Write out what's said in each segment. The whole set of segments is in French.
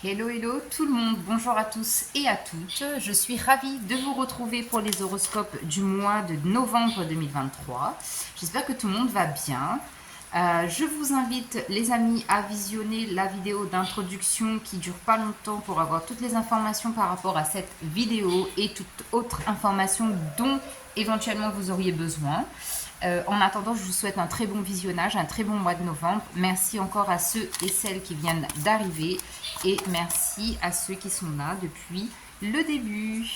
Hello, hello tout le monde, bonjour à tous et à toutes. Je suis ravie de vous retrouver pour les horoscopes du mois de novembre 2023. J'espère que tout le monde va bien. Je vous invite les amis à visionner la vidéo d'introduction qui dure pas longtemps pour avoir toutes les informations par rapport à cette vidéo et toute autre information dont éventuellement vous auriez besoin. En attendant, je vous souhaite un très bon visionnage, un très bon mois de novembre. Merci encore à ceux et celles qui viennent d'arriver et merci à ceux qui sont là depuis le début.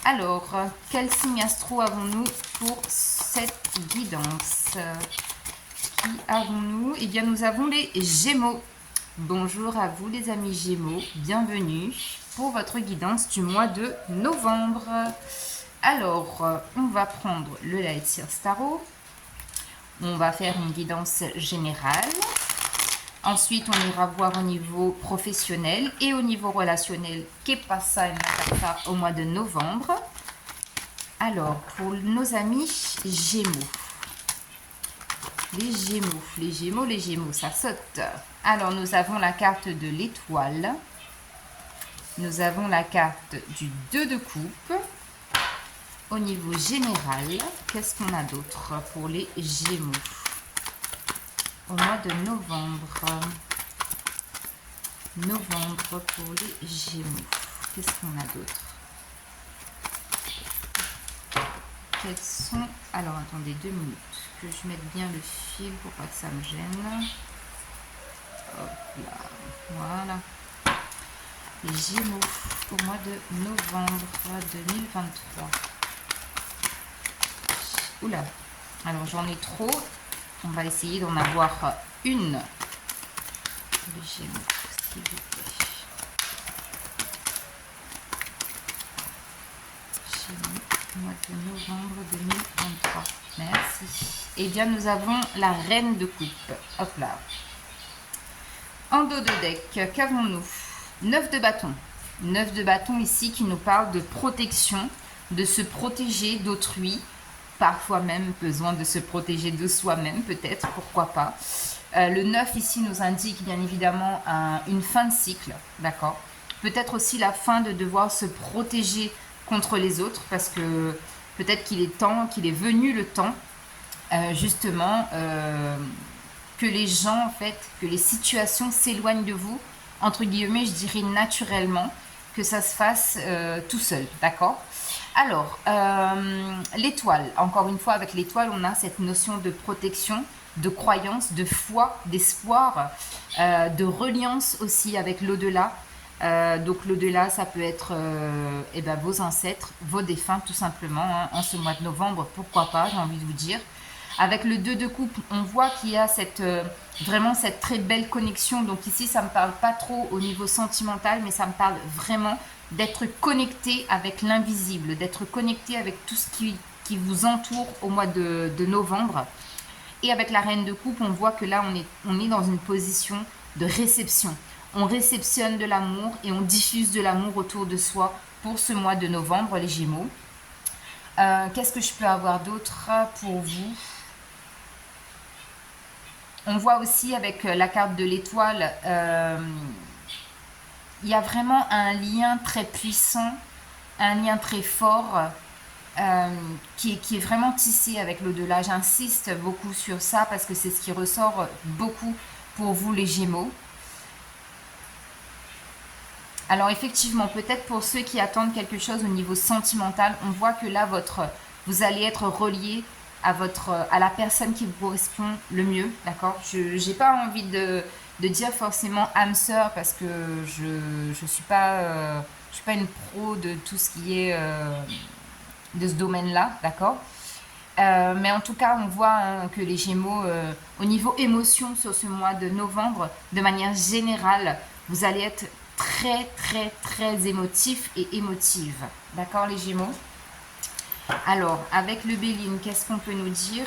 Alors, quel signe astro avons-nous pour cette guidance? Qui avons-nous? Eh bien, nous avons les Gémeaux. Bonjour à vous les amis Gémeaux, bienvenue pour votre guidance du mois de novembre. Alors, on va prendre le Light Sears Tarot. On va faire une guidance générale. Ensuite, on ira voir au niveau professionnel et au niveau relationnel que passa au mois de novembre. Alors, pour nos amis Gémeaux. Les Gémeaux, ça saute. Alors, nous avons la carte de l'étoile. Nous avons la carte du 2 de coupe. Au niveau général, qu'est-ce qu'on a d'autre pour les Gémeaux au mois de novembre? Novembre pour les Gémeaux. Qu'est-ce qu'on a d'autre? Quels sont... Alors, attendez 2 minutes. Que je mette bien le fil pour pas que ça me gêne. Hop là. Voilà. Les Gémeaux au mois de novembre 2023. Oula, alors j'en ai trop. On va essayer d'en avoir une. Les Gémeaux, s'il vous plaît. Gémeaux, mois de novembre 2023. Merci. Eh bien, nous avons la reine de coupe. Hop là. En dos de deck, qu'avons-nous? 9 de bâton. 9 de bâton ici qui nous parle de protection, de se protéger d'autrui. Parfois même besoin de se protéger de soi-même, peut-être, pourquoi pas. Le 9 ici nous indique bien évidemment une fin de cycle, d'accord. Peut-être aussi la fin de devoir se protéger contre les autres, parce que peut-être qu'il est temps, qu'il est venu le temps, justement, que les gens, en fait, que les situations s'éloignent de vous, entre guillemets, je dirais naturellement, que ça se fasse tout seul, d'accord. Alors, l'étoile, encore une fois, avec l'étoile, on a cette notion de protection, de croyance, de foi, d'espoir, de reliance aussi avec l'au-delà. Donc, l'au-delà, ça peut être vos ancêtres, vos défunts, tout simplement, hein, en ce mois de novembre, pourquoi pas, j'ai envie de vous dire. Avec le 2 de coupe, on voit qu'il y a vraiment cette très belle connexion. Donc ici, ça ne me parle pas trop au niveau sentimental, mais ça me parle vraiment d'être connecté avec l'invisible, d'être connecté avec tout ce qui vous entoure au mois de novembre. Et avec la reine de coupe, on voit que là, on est dans une position de réception. On réceptionne de l'amour et on diffuse de l'amour autour de soi pour ce mois de novembre, les Gémeaux. Qu'est-ce que je peux avoir d'autre pour vous? On voit aussi avec la carte de l'étoile, il y a vraiment un lien très puissant, un lien très fort qui est vraiment tissé avec l'au-delà. J'insiste beaucoup sur ça parce que c'est ce qui ressort beaucoup pour vous les Gémeaux. Alors effectivement, peut-être pour ceux qui attendent quelque chose au niveau sentimental, on voit que là, vous allez être relié à la personne qui vous correspond le mieux, d'accord. Je n'ai pas envie de dire forcément âme sœur parce que je suis pas une pro de tout ce qui est de ce domaine-là, d'accord. Mais en tout cas, on voit que les Gémeaux, au niveau émotion sur ce mois de novembre, de manière générale, vous allez être très, très, très émotif et émotive, d'accord les Gémeaux. Alors, avec le Béline, qu'est-ce qu'on peut nous dire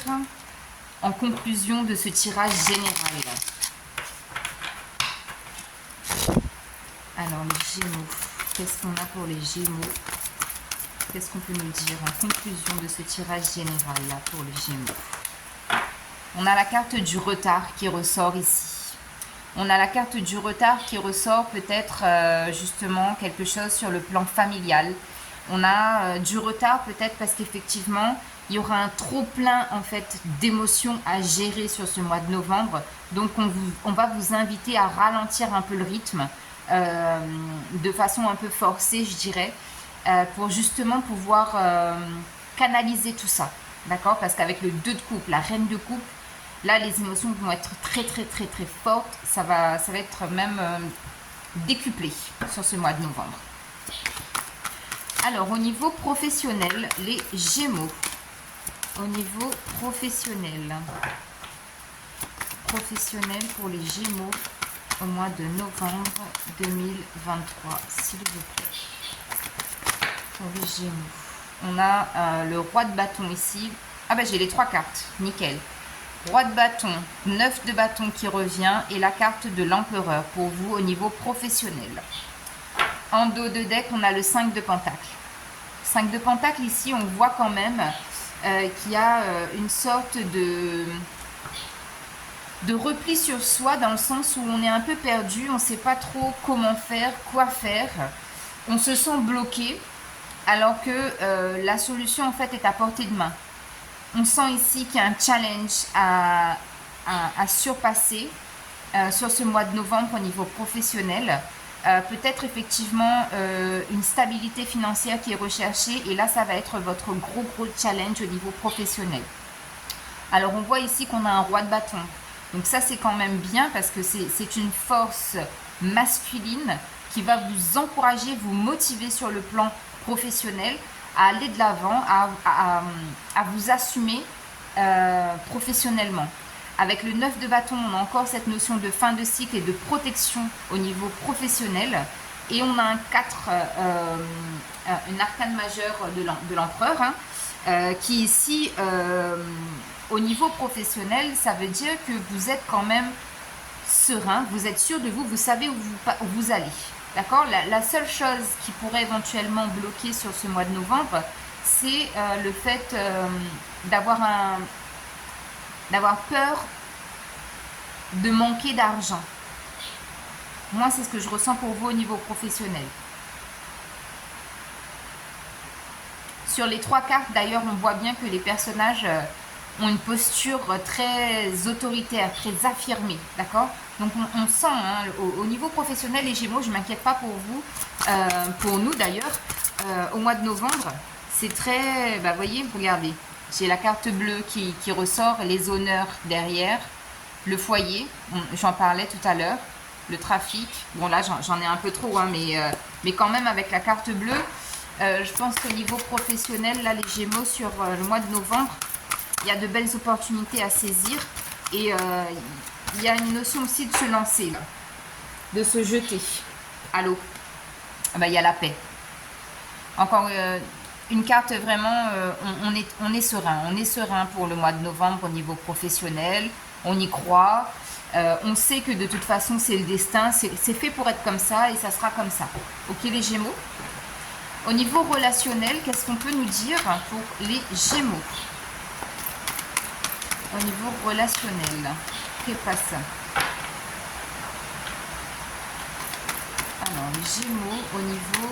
en conclusion de ce tirage général? Alors, les Gémeaux, qu'est-ce qu'on a pour les Gémeaux? Qu'est-ce qu'on peut nous dire en conclusion de ce tirage général là pour les Gémeaux? On a la carte du retard qui ressort ici. On a la carte du retard qui ressort, peut-être justement quelque chose sur le plan familial. On a du retard peut-être parce qu'effectivement, il y aura un trop plein en fait d'émotions à gérer sur ce mois de novembre. Donc on va vous inviter à ralentir un peu le rythme de façon un peu forcée, je dirais, pour justement pouvoir canaliser tout ça. D'accord? Parce qu'avec le 2 de coupe, la reine de coupe, là les émotions vont être très très très très fortes. Ça va être même décuplé sur ce mois de novembre. Alors, au niveau professionnel, les Gémeaux. Au niveau professionnel. Professionnel pour les Gémeaux au mois de novembre 2023, s'il vous plaît. Pour les Gémeaux. On a le roi de bâton ici. Ah ben, j'ai les 3 cartes. Nickel. Roi de bâton, 9 de bâton qui revient et la carte de l'empereur pour vous au niveau professionnel. En dos de deck, on a le 5 de pentacle. 5 de pentacle, ici, on voit quand même qu'il y a une sorte de repli sur soi, dans le sens où on est un peu perdu, on ne sait pas trop comment faire, quoi faire. On se sent bloqué, alors que la solution, en fait, est à portée de main. On sent ici qu'il y a un challenge à surpasser sur ce mois de novembre au niveau professionnel. Peut-être effectivement une stabilité financière qui est recherchée, et là ça va être votre gros challenge au niveau professionnel. Alors on voit ici qu'on a un roi de bâton, donc ça c'est quand même bien parce que c'est une force masculine qui va vous encourager, vous motiver sur le plan professionnel à aller de l'avant, à vous assumer professionnellement. Avec le 9 de bâton, on a encore cette notion de fin de cycle et de protection au niveau professionnel. Et on a un 4, une arcane majeure de l'empereur, hein, qui ici, au niveau professionnel, ça veut dire que vous êtes quand même serein, vous êtes sûr de vous, vous savez où vous allez. D'accord ? La seule chose qui pourrait éventuellement bloquer sur ce mois de novembre, c'est le fait d'avoir peur de manquer d'argent. Moi, c'est ce que je ressens pour vous au niveau professionnel. Sur les 3 cartes, d'ailleurs, on voit bien que les personnages ont une posture très autoritaire, très affirmée. D'accord ? Donc, on sent, hein, au niveau professionnel, les Gémeaux, je ne m'inquiète pas pour vous, pour nous d'ailleurs, au mois de novembre, c'est très... Bah, voyez, regardez. J'ai la carte bleue qui ressort, les honneurs derrière, le foyer, j'en parlais tout à l'heure, le trafic. Bon là j'en ai un peu trop, hein, mais quand même avec la carte bleue, je pense qu'au niveau professionnel, là les Gémeaux sur le mois de novembre, il y a de belles opportunités à saisir et il y a une notion aussi de se lancer, là, de se jeter à l'eau. Ah bah, il y a la paix. Encore une carte vraiment, on est serein pour le mois de novembre au niveau professionnel, on y croit, on sait que de toute façon c'est le destin, c'est fait pour être comme ça et ça sera comme ça. Ok les Gémeaux. Au niveau relationnel, qu'est-ce qu'on peut nous dire pour les Gémeaux? Au niveau relationnel, qu'est-ce qui passe? Alors, les Gémeaux au niveau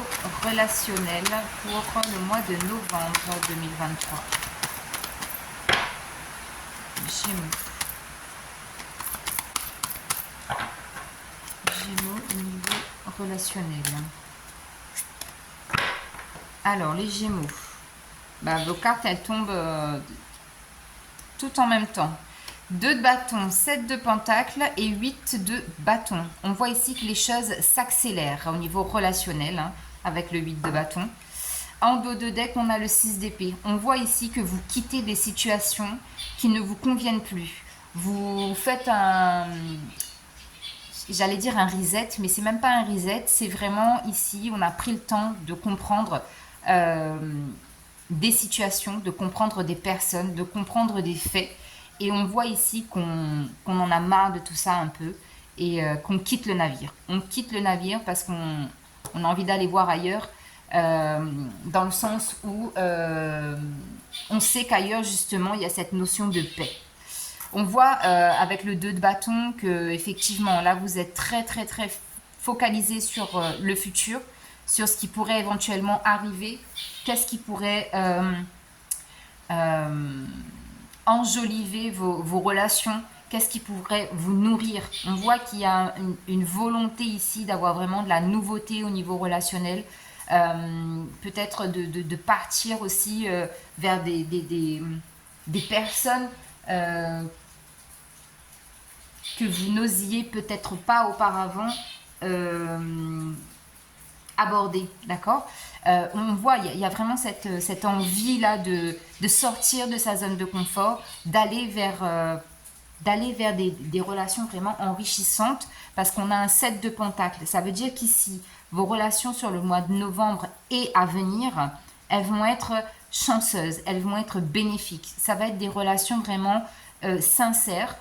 relationnel pour le mois de novembre 2023. Gémeaux. Gémeaux au niveau relationnel. Alors, les Gémeaux. Bah, vos cartes, elles tombent tout en même temps. 2 de bâton, 7 de pentacle et 8 de bâton. On voit ici que les choses s'accélèrent au niveau relationnel, hein, avec le 8 de bâton. En dos de deck, on a le 6 d'épée. On voit ici que vous quittez des situations qui ne vous conviennent plus. Vous faites j'allais dire un reset, mais c'est même pas un reset. C'est vraiment ici, on a pris le temps de comprendre des situations, de comprendre des personnes, de comprendre des faits. Et on voit ici qu'on en a marre de tout ça un peu et qu'on quitte le navire. On quitte le navire parce qu'on a envie d'aller voir ailleurs, dans le sens où on sait qu'ailleurs, justement, il y a cette notion de paix. On voit avec le 2 de bâton que effectivement là vous êtes très très très focalisé sur le futur, sur ce qui pourrait éventuellement arriver, qu'est-ce qui pourrait enjoliver vos relations, qu'est-ce qui pourrait vous nourrir. On voit qu'il y a une volonté ici d'avoir vraiment de la nouveauté au niveau relationnel, peut-être de partir aussi vers des personnes que vous n'osiez peut-être pas auparavant aborder, d'accord. On voit, il y a vraiment cette envie-là de sortir de sa zone de confort, d'aller vers des relations vraiment enrichissantes, parce qu'on a un 7 de pentacles. Ça veut dire qu'ici, vos relations sur le mois de novembre et à venir, elles vont être chanceuses, elles vont être bénéfiques. Ça va être des relations vraiment sincères.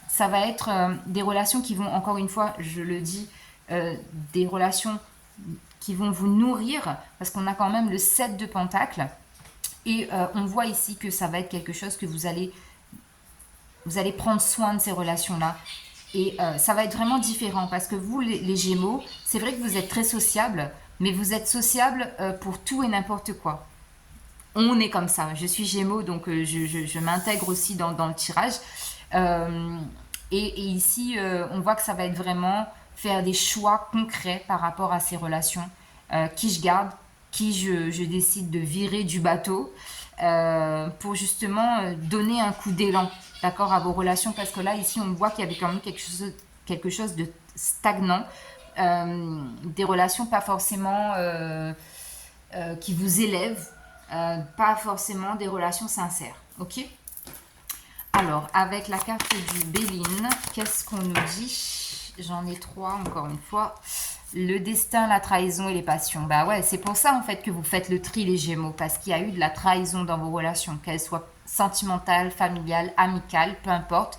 Ça va être des relations qui vont, encore une fois, je le dis, des relations qui vont vous nourrir, parce qu'on a quand même le 7 de pentacles. Et on voit ici que ça va être quelque chose que vous allez prendre soin de ces relations-là. Et ça va être vraiment différent, parce que vous, les Gémeaux, c'est vrai que vous êtes très sociables, mais vous êtes sociables pour tout et n'importe quoi. On est comme ça. Je suis Gémeaux, donc je m'intègre aussi dans le tirage. Et ici, on voit que ça va être vraiment faire des choix concrets par rapport à ces relations. Qui je garde, qui je décide de virer du bateau, pour justement donner un coup d'élan, d'accord, à vos relations, parce que là, ici, on voit qu'il y avait quand même quelque chose de stagnant, des relations pas forcément qui vous élèvent, pas forcément des relations sincères, ok. Alors, avec la carte du Béline, qu'est-ce qu'on nous dit? J'en ai 3, encore une fois. Le destin, la trahison et les passions. Bah ouais, c'est pour ça en fait que vous faites le tri, les Gémeaux, parce qu'il y a eu de la trahison dans vos relations, qu'elles soient sentimentales, familiales, amicales, peu importe.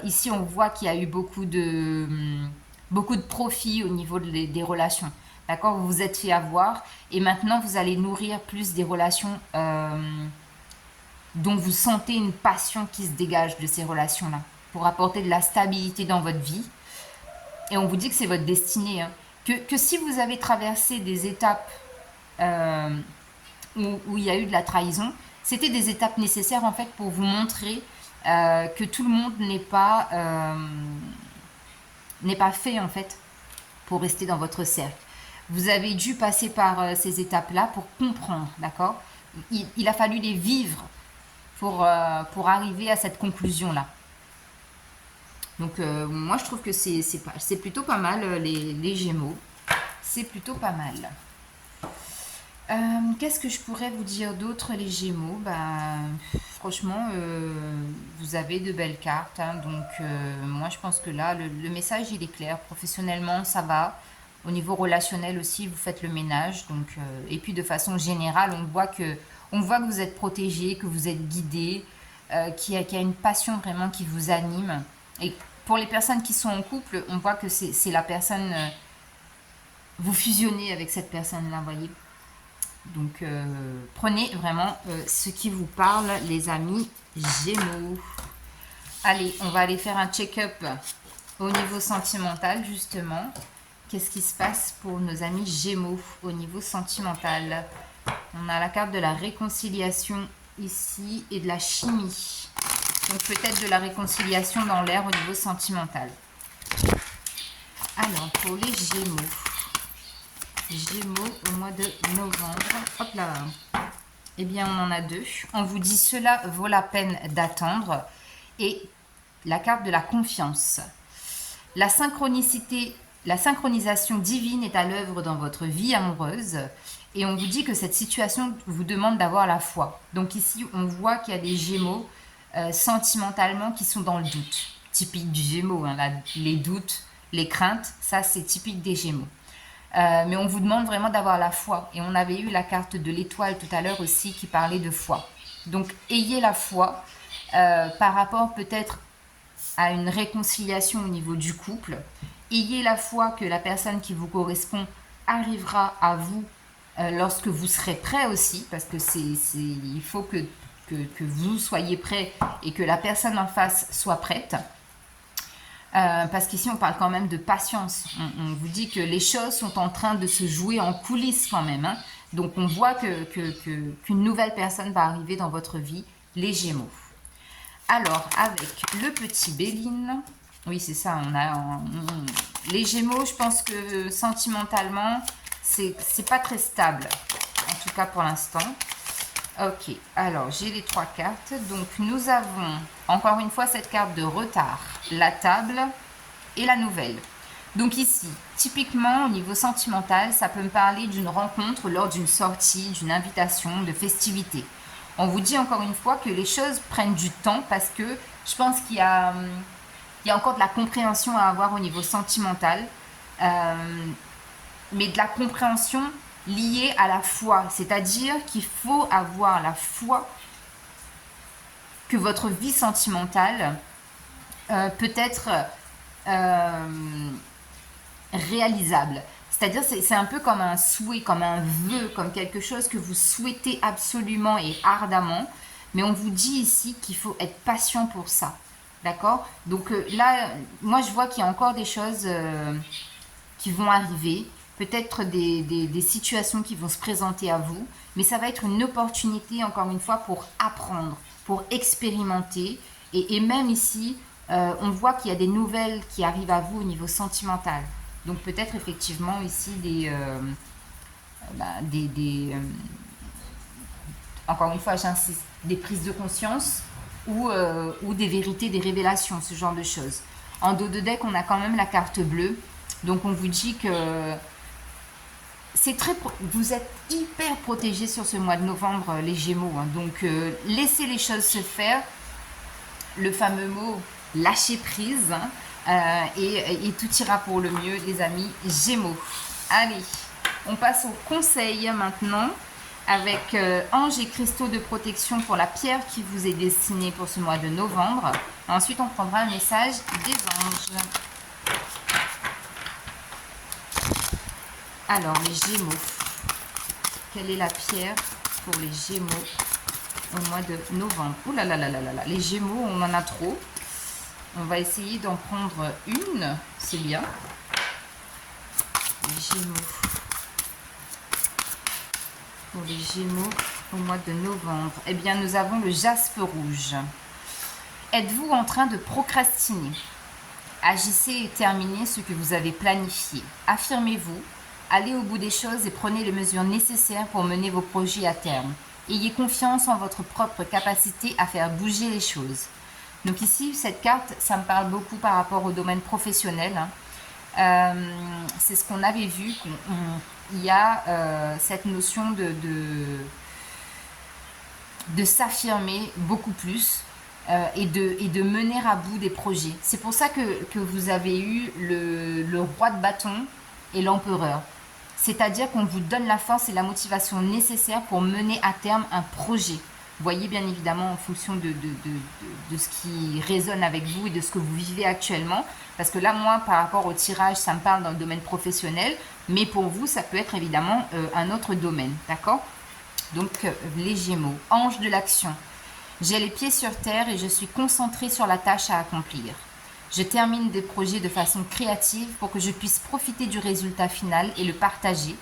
Ici, on voit qu'il y a eu beaucoup de profits au niveau des relations. D'accord, vous vous êtes fait avoir et maintenant vous allez nourrir plus des relations dont vous sentez une passion qui se dégage de ces relations-là pour apporter de la stabilité dans votre vie. Et on vous dit que c'est votre destinée. Hein. Que si vous avez traversé des étapes où il y a eu de la trahison, c'était des étapes nécessaires en fait pour vous montrer que tout le monde n'est pas fait en fait pour rester dans votre cercle. Vous avez dû passer par ces étapes-là pour comprendre, d'accord. Il a fallu les vivre pour arriver à cette conclusion-là. Donc moi je trouve que c'est plutôt pas mal les Gémeaux. C'est plutôt pas mal. Qu'est-ce que je pourrais vous dire d'autre les Gémeaux? Franchement, vous avez de belles cartes. Hein, donc moi je pense que là, le message il est clair. Professionnellement ça va. Au niveau relationnel aussi, vous faites le ménage. Donc, et puis de façon générale, on voit que vous êtes protégé, que vous êtes guidé, qu'il y a une passion vraiment qui vous anime. Et pour les personnes qui sont en couple, on voit que c'est la personne... vous fusionnez avec cette personne-là, voyez. Donc, prenez vraiment ce qui vous parle, les amis Gémeaux. Allez, on va aller faire un check-up au niveau sentimental, justement. Qu'est-ce qui se passe pour nos amis Gémeaux au niveau sentimental? On a la carte de la réconciliation ici et de la chimie. Donc peut-être de la réconciliation dans l'air au niveau sentimental. Alors, pour les Gémeaux. Gémeaux au mois de novembre. Hop là. Eh bien, on en a 2. On vous dit cela vaut la peine d'attendre. Et la carte de la confiance. La synchronisation divine est à l'œuvre dans votre vie amoureuse. Et on vous dit que cette situation vous demande d'avoir la foi. Donc ici, on voit qu'il y a des Gémeaux sentimentalement qui sont dans le doute. Typique du Gémeaux, hein, les doutes, les craintes, ça c'est typique des Gémeaux. Mais on vous demande vraiment d'avoir la foi. Et on avait eu la carte de l'étoile tout à l'heure aussi qui parlait de foi. Donc ayez la foi par rapport peut-être à une réconciliation au niveau du couple. Ayez la foi que la personne qui vous correspond arrivera à vous lorsque vous serez prêt aussi, parce que il faut que que vous soyez prêt et que la personne en face soit prête. Parce qu'ici, on parle quand même de patience. On vous dit que les choses sont en train de se jouer en coulisses quand même. Hein. Donc, on voit qu'une nouvelle personne va arriver dans votre vie, les Gémeaux. Alors, avec le petit Béline, oui, c'est ça, les Gémeaux, je pense que sentimentalement, c'est pas très stable, en tout cas pour l'instant. Ok, alors j'ai les 3 cartes. Donc, nous avons, encore une fois, cette carte de retard, la table et la nouvelle. Donc ici, typiquement, au niveau sentimental, ça peut me parler d'une rencontre lors d'une sortie, d'une invitation, de festivité. On vous dit encore une fois que les choses prennent du temps parce que je pense qu'il y a encore de la compréhension à avoir au niveau sentimental, mais de la compréhension liée à la foi. C'est-à-dire qu'il faut avoir la foi que votre vie sentimentale peut être réalisable. C'est-à-dire c'est un peu comme un souhait, comme un vœu, comme quelque chose que vous souhaitez absolument et ardemment. Mais on vous dit ici qu'il faut être patient pour ça. D'accord? Donc là, moi je vois qu'il y a encore des choses qui vont arriver. Peut-être des situations qui vont se présenter à vous. Mais ça va être une opportunité, encore une fois, pour apprendre, pour expérimenter. Et même ici, on voit qu'il y a des nouvelles qui arrivent à vous au niveau sentimental. Donc peut-être effectivement ici encore une fois j'insiste, des prises de conscience ou des vérités, des révélations, ce genre de choses. En dos de deck, on a quand même la carte bleue. Donc on vous dit que vous êtes hyper protégés sur ce mois de novembre, les Gémeaux. Hein. Donc laissez les choses se faire. Le fameux mot lâcher prise. Hein. Et tout ira pour le mieux, les amis Gémeaux. Allez, on passe au conseil maintenant avec anges et cristaux de protection pour la pierre qui vous est destinée pour ce mois de novembre. Ensuite, on prendra un message des anges. Alors, les Gémeaux. Quelle est la pierre pour les Gémeaux au mois de novembre? Ouh là là là là là là. Les Gémeaux, on en a trop. On va essayer d'en prendre une, c'est bien. Les Gémeaux. Pour les Gémeaux au mois de novembre. Eh bien, nous avons le jaspe rouge. Êtes-vous en train de procrastiner? Agissez et terminez ce que vous avez planifié. Affirmez-vous, allez au bout des choses et prenez les mesures nécessaires pour mener vos projets à terme. Ayez confiance en votre propre capacité à faire bouger les choses. Donc ici, cette carte, ça me parle beaucoup par rapport au domaine professionnel. Hein. C'est ce qu'on avait vu. Il y a cette notion de s'affirmer beaucoup plus et de mener à bout des projets. C'est pour ça que vous avez eu le roi de bâton et l'empereur. C'est-à-dire qu'on vous donne la force et la motivation nécessaires pour mener à terme un projet. Voyez bien évidemment en fonction de ce qui résonne avec vous et de ce que vous vivez actuellement. Parce que là, moi, par rapport au tirage, ça me parle dans le domaine professionnel. Mais pour vous, ça peut être évidemment un autre domaine. D'accord? Donc, les Gémeaux, ange de l'action. J'ai les pieds sur terre et je suis concentrée sur la tâche à accomplir. Je termine des projets de façon créative pour que je puisse profiter du résultat final et le partager.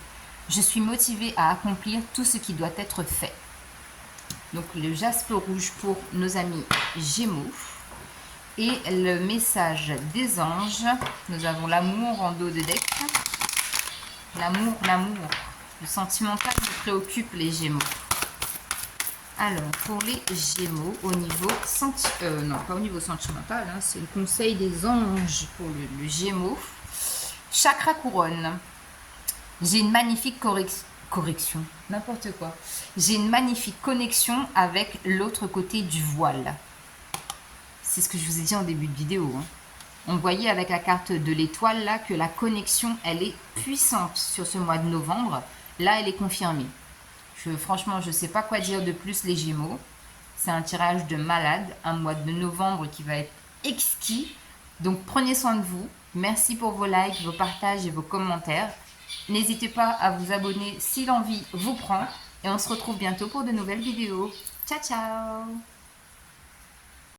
Je suis motivée à accomplir tout ce qui doit être fait. Donc le jaspe rouge pour nos amis Gémeaux. Et le message des anges. Nous avons l'amour en dos de deck. L'amour. Le sentimental me préoccupe les Gémeaux. Alors, pour les Gémeaux, au niveau non, pas au niveau sentimental, hein, c'est le conseil des anges pour le Gémeaux. Chakra couronne. J'ai une magnifique correction, n'importe quoi. J'ai une magnifique connexion avec l'autre côté du voile. C'est ce que je vous ai dit en début de vidéo. Hein. On voyait avec la carte de l'étoile là que la connexion, elle est puissante sur ce mois de novembre. Là, elle est confirmée. Franchement, je ne sais pas quoi dire de plus les Gémeaux. C'est un tirage de malade, un mois de novembre qui va être exquis. Donc, prenez soin de vous. Merci pour vos likes, vos partages et vos commentaires. N'hésitez pas à vous abonner si l'envie vous prend. Et on se retrouve bientôt pour de nouvelles vidéos. Ciao, ciao!